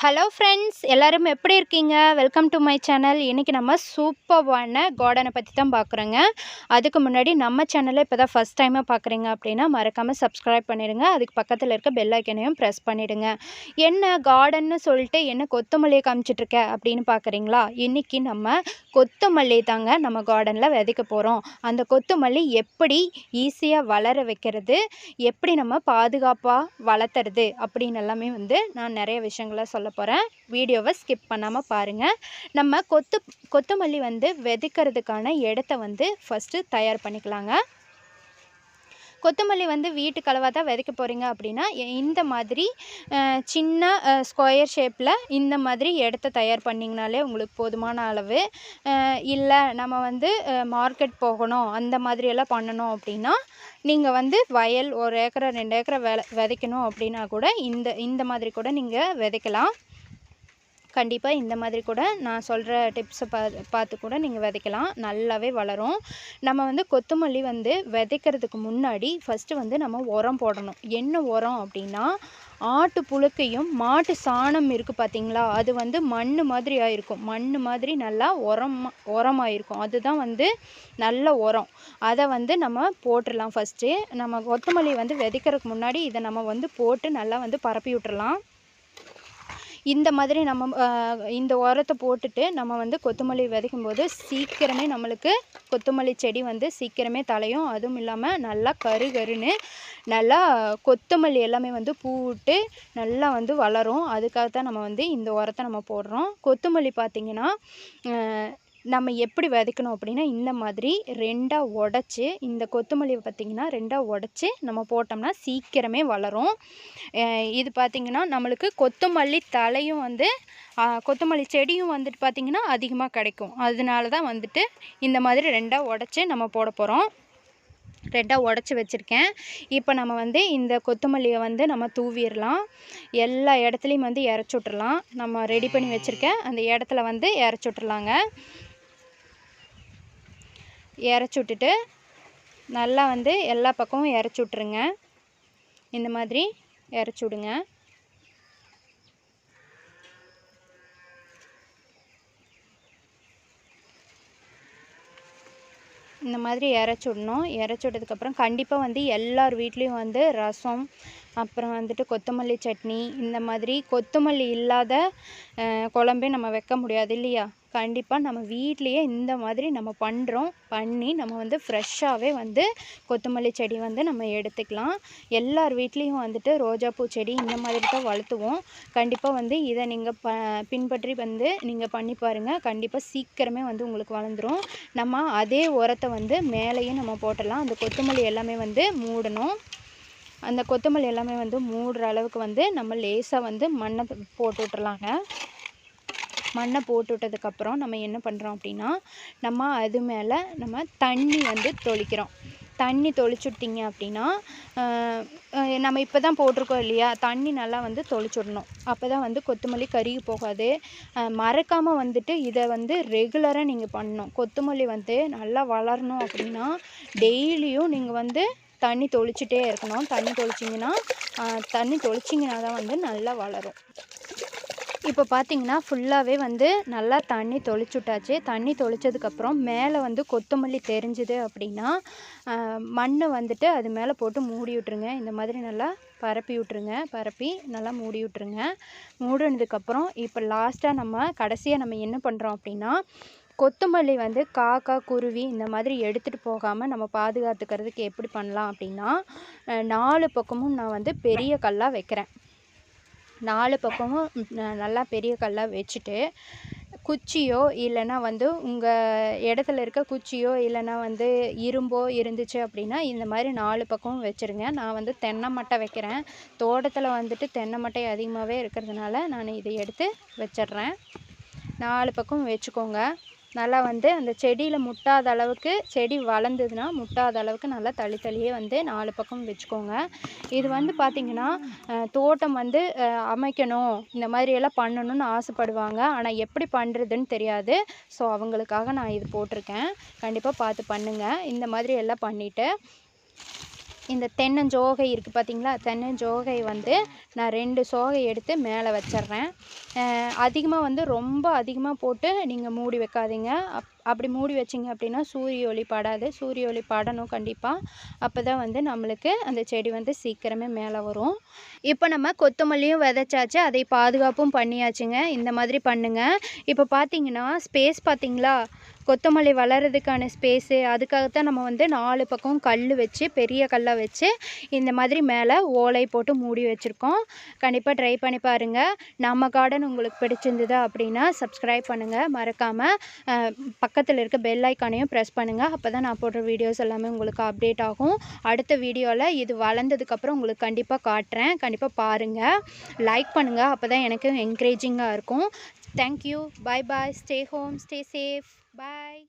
Hello friends, எல்லாரும் எப்படி இருக்கீங்க? Welcome to my channel. இன்றைக்கி நம்ம சூப்பர்வான கார்டனை பற்றி தான் பார்க்குறோங்க. அதுக்கு முன்னாடி நம்ம சேனலை இப்போ தான் ஃபஸ்ட் டைமாக பார்க்குறீங்க அப்படின்னா மறக்காமல் சப்ஸ்கிரைப் பண்ணிடுங்க. அதுக்கு பக்கத்தில் இருக்க பெல் ஐக்கனையும் ப்ரெஸ் பண்ணிவிடுங்க. என்ன கார்டன்னு சொல்லிட்டு என்ன கொத்தமல்லியை காமிச்சிட்ருக்க அப்படின்னு பார்க்குறீங்களா? இன்றைக்கி நம்ம கொத்தமல்லி தாங்க நம்ம கார்டனில் விதைக்க போகிறோம். அந்த கொத்தமல்லி எப்படி ஈஸியாக வளர வைக்கிறது, எப்படி நம்ம பாதுகாப்பாக வளர்த்துறது அப்படின்னு எல்லாமே நான் நிறைய விஷயங்களை சொல்ல போகிறேன். வீடியோவை ஸ்கிப் பண்ணாமல் பாருங்கள். நம்ம கொத்தமல்லி விதைக்கிறதுக்கான இடத்த ஃபஸ்ட்டு தயார் பண்ணிக்கலாங்க. கொத்தமல்லி வீட்டுக்கு அளவாக தான் விதைக்க போகிறீங்க அப்படின்னா இந்த மாதிரி சின்ன ஸ்கொயர் ஷேப்பில் இந்த மாதிரி இடத்த தயார் பண்ணிங்கனாலே உங்களுக்கு போதுமான அளவு. இல்லை நம்ம மார்க்கெட் போகணும் அந்த மாதிரியெல்லாம் பண்ணணும் அப்படின்னா நீங்கள் வயல் 1 ஏக்கரை 2 ஏக்கரை விதைக்கணும் அப்படின்னா கூட இந்த மாதிரி கூட நீங்கள் விதைக்கலாம். கண்டிப்பாக இந்த மாதிரி கூட நான் சொல்கிற டிப்ஸை பார்த்து கூட நீங்கள் விதைக்கலாம். நல்லாவே வளரும். நம்ம கொத்தமல்லி விதைக்கிறதுக்கு முன்னாடி ஃபஸ்ட்டு நம்ம உரம் போடணும். என்ன உரம் அப்படின்னா ஆட்டு புழுக்கையும் மாட்டு சாணம் இருக்குது பார்த்தீங்களா, அது மண் மாதிரி ஆயிருக்கும். மண் மாதிரி நல்லா உரமாயிருக்கும். அதுதான் நல்ல உரம். அதை நம்ம போட்டுடலாம். ஃபஸ்ட்டு நம்ம கொத்தமல்லி விதைக்கிறதுக்கு முன்னாடி இதை நம்ம போட்டு நல்லா பரப்பி விட்டுறலாம். இந்த மாதிரி நம்ம இந்த உரத்தை போட்டுட்டு நம்ம கொத்தமல்லி விதைக்கும்போது சீக்கிரமே நம்மளுக்கு கொத்தமல்லி செடி சீக்கிரமே தலையும். அதுவும் இல்லாமல் நல்லா கருன்னு நல்லா கொத்தமல்லி எல்லாமே பூவிட்டு நல்லா வளரும். அதுக்காகத்தான் நம்ம இந்த உரத்தை நம்ம போடுறோம். கொத்தமல்லி பார்த்திங்கன்னா நம்ம எப்படி விதைக்கணும் அப்படின்னா இந்த மாதிரி 2ஆக உடச்சி இந்த கொத்தமல்லியை பார்த்திங்கன்னா 2ஆக உடச்சி நம்ம போட்டோம்னா சீக்கிரமே வளரும். இது பார்த்திங்கன்னா நம்மளுக்கு கொத்தமல்லி தலையும் கொத்தமல்லி செடியும் பார்த்திங்கன்னா அதிகமாக கிடைக்கும். அதனால தான் இந்த மாதிரி 2ஆக உடச்சி நம்ம போட போகிறோம். 2ஆக உடச்சி வச்சுருக்கேன். இப்போ நம்ம இந்த கொத்தமல்லியை நம்ம தூவிடலாம். எல்லா இடத்துலையும் இறச்சி விட்றலாம். நம்ம ரெடி பண்ணி வச்சுருக்கேன் அந்த இடத்துல இறச்சி விட்றலாங்க. இறச்சி விட்டுட்டு நல்லா எல்லா பக்கமும் இறச்சி விட்ருங்க. இந்த மாதிரி இறச்சி விடுங்க. இந்த மாதிரி இறச்சி விடணும். இறச்சி விட்டதுக்கப்புறம் கண்டிப்பாக எல்லார் வீட்லேயும் ரசம், அப்புறம் கொத்தமல்லி சட்னி, இந்த மாதிரி கொத்தமல்லி இல்லாத குழம்பே நம்ம வைக்க முடியாது இல்லையா? கண்டிப்பாக நம்ம வீட்லேயே இந்த மாதிரி நம்ம பண்ணி நம்ம ஃப்ரெஷ்ஷாகவே கொத்தமல்லி செடி நம்ம எடுத்துக்கலாம். எல்லார் வீட்லேயும் ரோஜாப்பூ செடி இந்த மாதிரி தான் வளர்த்துவோம். கண்டிப்பாக இதை நீங்கள் பின்பற்றி நீங்கள் பண்ணி பாருங்கள். கண்டிப்பாக சீக்கிரமே உங்களுக்கு வளர்ந்துடும். நம்ம அதே உரத்தை மேலேயும் நம்ம போட்டலாம். அந்த கொத்தமல்லி எல்லாமே மூடணும். அந்த கொத்தமல்லி எல்லாமே மூடுற அளவுக்கு நம்ம லேசாக மண்ணை போட்டு விட்டுறலாங்க. மண்ணை போட்டு விட்டதுக்கப்புறம் நம்ம என்ன பண்ணுறோம் அப்படின்னா நம்ம அது மேலே நம்ம தண்ணி தெளிக்கிறோம். தண்ணி தெளிச்சுட்டிங்க அப்படின்னா நம்ம இப்போ தான் போட்டிருக்கோம் இல்லையா, தண்ணி நல்லா தெளிச்சுடணும். அப்போ தான் கொத்தமல்லி கருகி போகாது. மறக்காமல் இதை ரெகுலராக நீங்கள் பண்ணணும். கொத்தமல்லி நல்லா வளரணும் அப்படின்னா டெய்லியும் நீங்கள் தண்ணி தெளிச்சிட்டே இருக்கணும். தண்ணி தெளிச்சிங்கன்னா தான் நல்லா வளரும். இப்போ பார்த்திங்கன்னா ஃபுல்லாகவே நல்லா தண்ணி தெளிச்சுட்டாச்சு. தண்ணி தெளிச்சதுக்கப்புறம் மேலே கொத்தமல்லி தெரிஞ்சுது அப்படின்னா மண்ணை அது மேலே போட்டு மூடி விட்ருங்க. இந்த மாதிரி நல்லா பரப்பி விட்ருங்க. பரப்பி நல்லா மூடி விட்ருங்க. மூடினதுக்கப்புறம் இப்போ லாஸ்ட்டாக கடைசியாக நம்ம என்ன பண்ணுறோம் அப்படின்னா கொத்தமல்லி காக்கா குருவி இந்த மாதிரி எடுத்துகிட்டு போகாமல் நம்ம பாதுகாத்துக்கிறதுக்கு எப்படி பண்ணலாம் அப்படின்னா 4 பக்கமும் நான் பெரிய கல்லாக வைக்கிறேன். 4 பக்கமும் நல்லா பெரிய கல்லாக வச்சுட்டு குச்சியோ இல்லைன்னா உங்கள் இடத்துல இருக்க குச்சியோ இல்லைன்னா இரும்போ இருந்துச்சு அப்படின்னா இந்த மாதிரி 4 பக்கமும் வச்சுருங்க. நான் தென்னை மட்டை வைக்கிறேன். தோட்டத்தில் தென்னை மட்டை அதிகமாகவே இருக்கிறதுனால நான் இதை எடுத்து வச்சிட்றேன். 4 பக்கம் வச்சுக்கோங்க. நல்லா அந்த செடியில் முட்டாத அளவுக்கு, செடி வளர்ந்ததுன்னா முட்டாத அளவுக்கு நல்லா தள்ளியே 4 பக்கம் வச்சுக்கோங்க. இது பார்த்திங்கன்னா தோட்டம் அமைக்கணும் இந்த மாதிரியெல்லாம் பண்ணணும்னு ஆசைப்படுவாங்க. ஆனால் எப்படி பண்ணுறதுன்னு தெரியாது. ஸோ அவங்களுக்காக நான் இது போட்டிருக்கேன். கண்டிப்பாக பார்த்து பண்ணுங்கள். இந்த மாதிரி எல்லாம் பண்ணிவிட்டு இந்த தென்னஞ்சோகை இருக்குது பார்த்தீங்களா, தென்னஞ்சோகை வந்து நான் 2 சோகை எடுத்து மேலே வச்சிட்றேன். அதிகமாக வந்து ரொம்ப அதிகமாக போட்டு நீங்கள் மூடி வைக்காதீங்க. அப்படி மூடி வச்சிங்க அப்படின்னா சூரிய ஒளி படாது. சூரிய ஒளி படணும் கண்டிப்பாக. அப்போ தான் வந்து நம்மளுக்கு அந்த செடி வந்து சீக்கிரமே மேலே வரும். இப்போ நம்ம கொத்தமல்லியும் விதைச்சாச்சு, அதை பாதுகாப்பும் பண்ணியாச்சுங்க. இந்த மாதிரி பண்ணுங்க. இப்போ பார்த்தீங்கன்னா ஸ்பேஸ் பார்த்தீங்களா, கொத்தமல்லி வளர்கிறதுக்கான ஸ்பேஸு அதுக்காகத்தான் நம்ம வந்து 4 பக்கம் கல் வச்சு, பெரிய கல்லாக வச்சு இந்த மாதிரி மேலே ஓலை போட்டு மூடி வச்சுருக்கோம். கண்டிப்பாக ட்ரை பண்ணி பாருங்கள். நம்ம கார்டன் உங்களுக்கு பிடிச்சிருந்தது அப்படின்னா சப்ஸ்கிரைப் பண்ணுங்கள். மறக்காமல் பக்கத்தில் இருக்க பெல் ஐக்கானையும் ப்ரெஸ் பண்ணுங்கள். அப்போ தான் நான் போடுற வீடியோஸ் எல்லாமே உங்களுக்கு அப்டேட் ஆகும். அடுத்த வீடியோவில் இது வளர்ந்ததுக்கப்புறம் உங்களுக்கு கண்டிப்பாக காட்டுறேன். கண்டிப்பாக பாருங்கள், லைக் பண்ணுங்கள். அப்போ தான் எனக்கு என்கரேஜிங்காக இருக்கும். Thank you. Bye bye. Stay home, stay safe. பாய்.